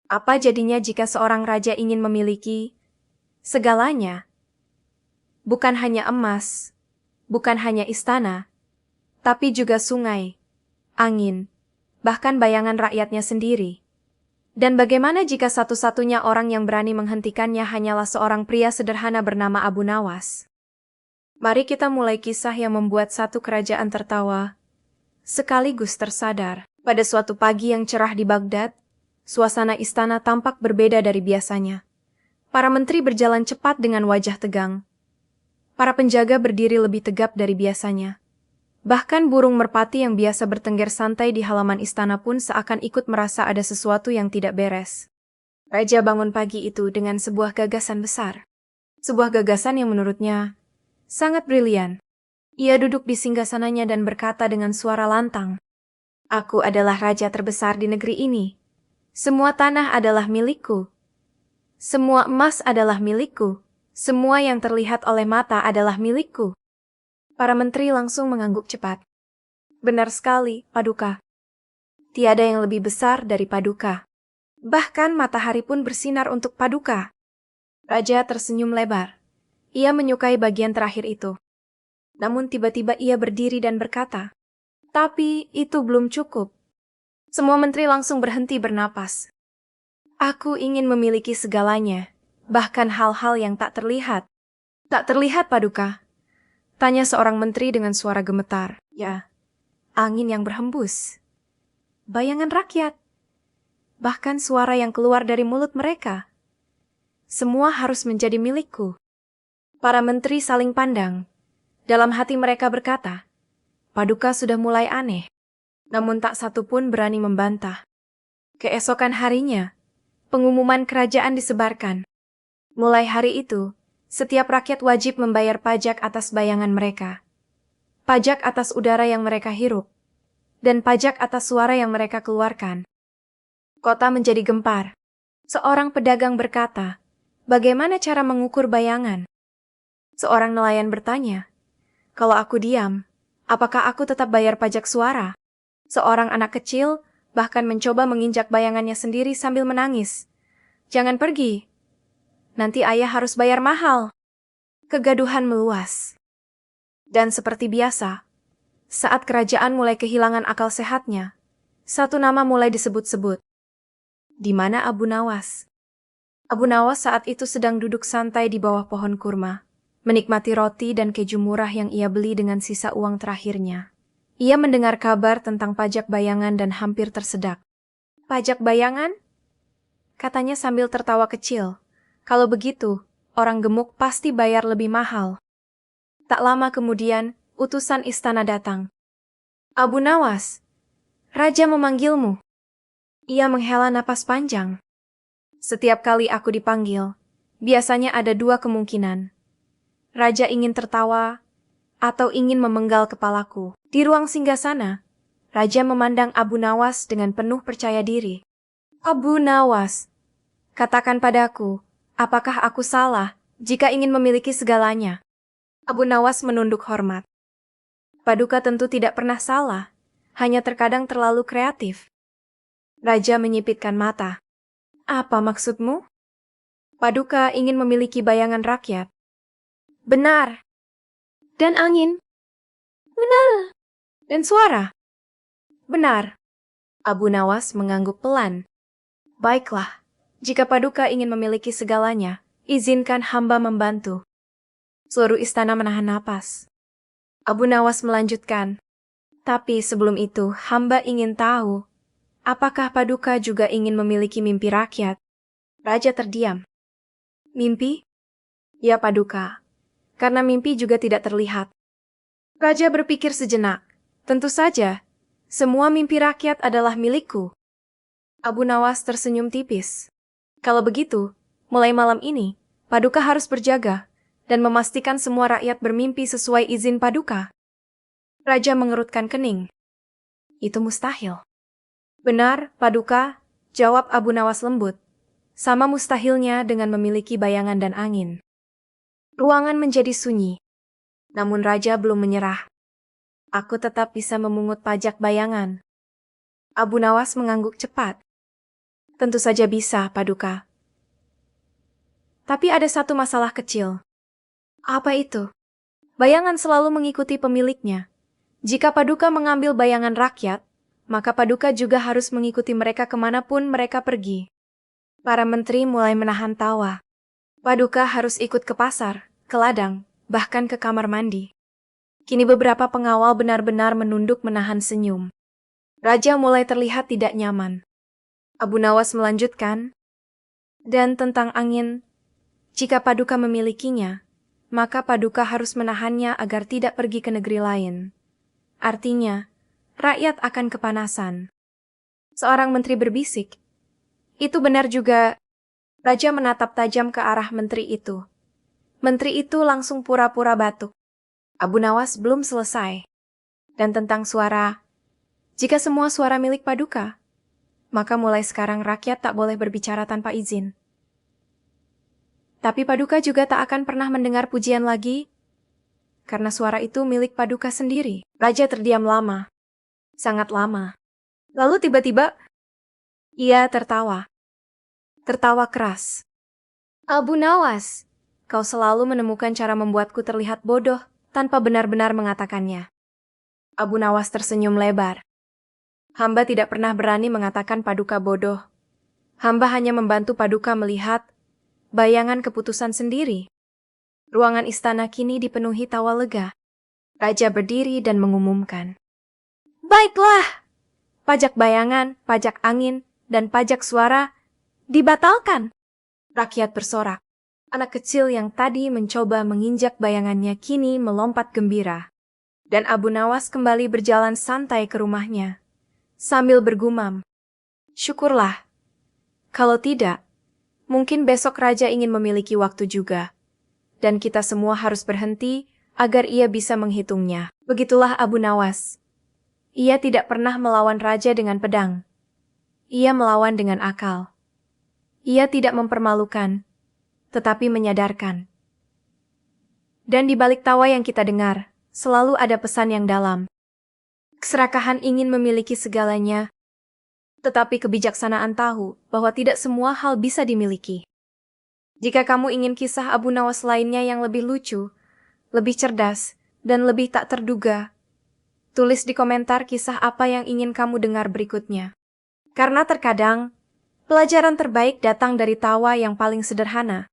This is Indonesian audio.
Apa jadinya jika seorang raja ingin memiliki segalanya? Bukan hanya emas, bukan hanya istana, tapi juga sungai, angin, bahkan bayangan rakyatnya sendiri. Dan bagaimana jika satu-satunya orang yang berani menghentikannya hanyalah seorang pria sederhana bernama Abu Nawas? Mari kita mulai kisah yang membuat satu kerajaan tertawa, sekaligus tersadar. Pada suatu pagi yang cerah di Baghdad, suasana istana tampak berbeda dari biasanya. Para menteri berjalan cepat dengan wajah tegang. Para penjaga berdiri lebih tegap dari biasanya. Bahkan burung merpati yang biasa bertengger santai di halaman istana pun seakan ikut merasa ada sesuatu yang tidak beres. Raja bangun pagi itu dengan sebuah gagasan besar. Sebuah gagasan yang menurutnya sangat brilian. Ia duduk di singgasananya dan berkata dengan suara lantang, "Aku adalah raja terbesar di negeri ini. Semua tanah adalah milikku. Semua emas adalah milikku. Semua yang terlihat oleh mata adalah milikku." Para menteri langsung mengangguk cepat. Benar sekali, Paduka. Tiada yang lebih besar dari Paduka. Bahkan matahari pun bersinar untuk Paduka. Raja tersenyum lebar. Ia menyukai bagian terakhir itu. Namun tiba-tiba ia berdiri dan berkata, "Tapi itu belum cukup." Semua menteri langsung berhenti bernapas. "Aku ingin memiliki segalanya, bahkan hal-hal yang tak terlihat." "Tak terlihat, Paduka?" tanya seorang menteri dengan suara gemetar. "Ya, angin yang berhembus, bayangan rakyat, bahkan suara yang keluar dari mulut mereka. Semua harus menjadi milikku." Para menteri saling pandang. Dalam hati mereka berkata, Paduka sudah mulai aneh. Namun tak satu pun berani membantah. Keesokan harinya, pengumuman kerajaan disebarkan. Mulai hari itu, setiap rakyat wajib membayar pajak atas bayangan mereka. Pajak atas udara yang mereka hirup. Dan pajak atas suara yang mereka keluarkan. Kota menjadi gempar. Seorang pedagang berkata, "Bagaimana cara mengukur bayangan?" Seorang nelayan bertanya, "Kalau aku diam, apakah aku tetap bayar pajak suara?" Seorang anak kecil bahkan mencoba menginjak bayangannya sendiri sambil menangis. "Jangan pergi. Nanti ayah harus bayar mahal." Kegaduhan meluas. Dan seperti biasa, saat kerajaan mulai kehilangan akal sehatnya, satu nama mulai disebut-sebut. Di mana Abu Nawas? Abu Nawas saat itu sedang duduk santai di bawah pohon kurma, menikmati roti dan keju murah yang ia beli dengan sisa uang terakhirnya. Ia mendengar kabar tentang pajak bayangan dan hampir tersedak. "Pajak bayangan?" katanya sambil tertawa kecil. "Kalau begitu, orang gemuk pasti bayar lebih mahal." Tak lama kemudian, utusan istana datang. "Abu Nawas, Raja memanggilmu." Ia menghela napas panjang. "Setiap kali aku dipanggil, biasanya ada dua kemungkinan. Raja ingin tertawa, atau ingin memenggal kepalaku." Di ruang singgasana, Raja memandang Abu Nawas dengan penuh percaya diri. "Abu Nawas, katakan padaku, apakah aku salah jika ingin memiliki segalanya?" Abu Nawas menunduk hormat. "Paduka tentu tidak pernah salah, hanya terkadang terlalu kreatif." Raja menyipitkan mata. "Apa maksudmu?" "Paduka ingin memiliki bayangan rakyat." "Benar." "Dan angin." "Benar." "Dan suara." "Benar." Abu Nawas mengangguk pelan. "Baiklah, jika Paduka ingin memiliki segalanya, izinkan hamba membantu." Seluruh istana menahan napas. Abu Nawas melanjutkan, "Tapi sebelum itu, hamba ingin tahu, apakah Paduka juga ingin memiliki mimpi rakyat?" Raja terdiam. "Mimpi?" "Ya Paduka, karena mimpi juga tidak terlihat." Raja berpikir sejenak. "Tentu saja, semua mimpi rakyat adalah milikku." Abu Nawas tersenyum tipis. "Kalau begitu, mulai malam ini, Paduka harus berjaga dan memastikan semua rakyat bermimpi sesuai izin Paduka." Raja mengerutkan kening. "Itu mustahil." "Benar, Paduka," jawab Abu Nawas lembut. "Sama mustahilnya dengan memiliki bayangan dan angin." Ruangan menjadi sunyi. Namun Raja belum menyerah. "Aku tetap bisa memungut pajak bayangan." Abu Nawas mengangguk cepat. Tentu saja bisa, Paduka. Tapi ada satu masalah kecil. Apa itu? Bayangan selalu mengikuti pemiliknya. Jika Paduka mengambil bayangan rakyat, maka Paduka juga harus mengikuti mereka kemanapun mereka pergi. Para menteri mulai menahan tawa. Paduka harus ikut ke pasar, ke ladang, bahkan ke kamar mandi. Kini beberapa pengawal benar-benar menunduk menahan senyum. Raja mulai terlihat tidak nyaman. Abu Nawas melanjutkan, dan tentang angin, jika Paduka memilikinya, maka Paduka harus menahannya agar tidak pergi ke negeri lain. Artinya, rakyat akan kepanasan. Seorang menteri berbisik, itu benar juga. Raja menatap tajam ke arah menteri itu. Menteri itu langsung pura-pura batuk. Abu Nawas belum selesai. Dan tentang suara, jika semua suara milik Paduka, maka mulai sekarang rakyat tak boleh berbicara tanpa izin. Tapi Paduka juga tak akan pernah mendengar pujian lagi, karena suara itu milik Paduka sendiri. Raja terdiam lama, sangat lama. Lalu tiba-tiba, ia tertawa. Tertawa keras. Abu Nawas, kau selalu menemukan cara membuatku terlihat bodoh tanpa benar-benar mengatakannya. Abu Nawas tersenyum lebar. Hamba tidak pernah berani mengatakan Paduka bodoh. Hamba hanya membantu Paduka melihat bayangan keputusan sendiri. Ruangan istana kini dipenuhi tawa lega. Raja berdiri dan mengumumkan. Baiklah, pajak bayangan, pajak angin, dan pajak suara dibatalkan. Rakyat bersorak. Anak kecil yang tadi mencoba menginjak bayangannya kini melompat gembira. Dan Abu Nawas kembali berjalan santai ke rumahnya, sambil bergumam. Syukurlah. Kalau tidak, mungkin besok Raja ingin memiliki waktu juga. Dan kita semua harus berhenti agar ia bisa menghitungnya. Begitulah Abu Nawas. Ia tidak pernah melawan Raja dengan pedang. Ia melawan dengan akal. Ia tidak mempermalukan, tetapi menyadarkan. Dan di balik tawa yang kita dengar, selalu ada pesan yang dalam. Keserakahan ingin memiliki segalanya, tetapi kebijaksanaan tahu bahwa tidak semua hal bisa dimiliki. Jika kamu ingin kisah Abu Nawas lainnya yang lebih lucu, lebih cerdas, dan lebih tak terduga, tulis di komentar kisah apa yang ingin kamu dengar berikutnya. Karena terkadang, pelajaran terbaik datang dari tawa yang paling sederhana.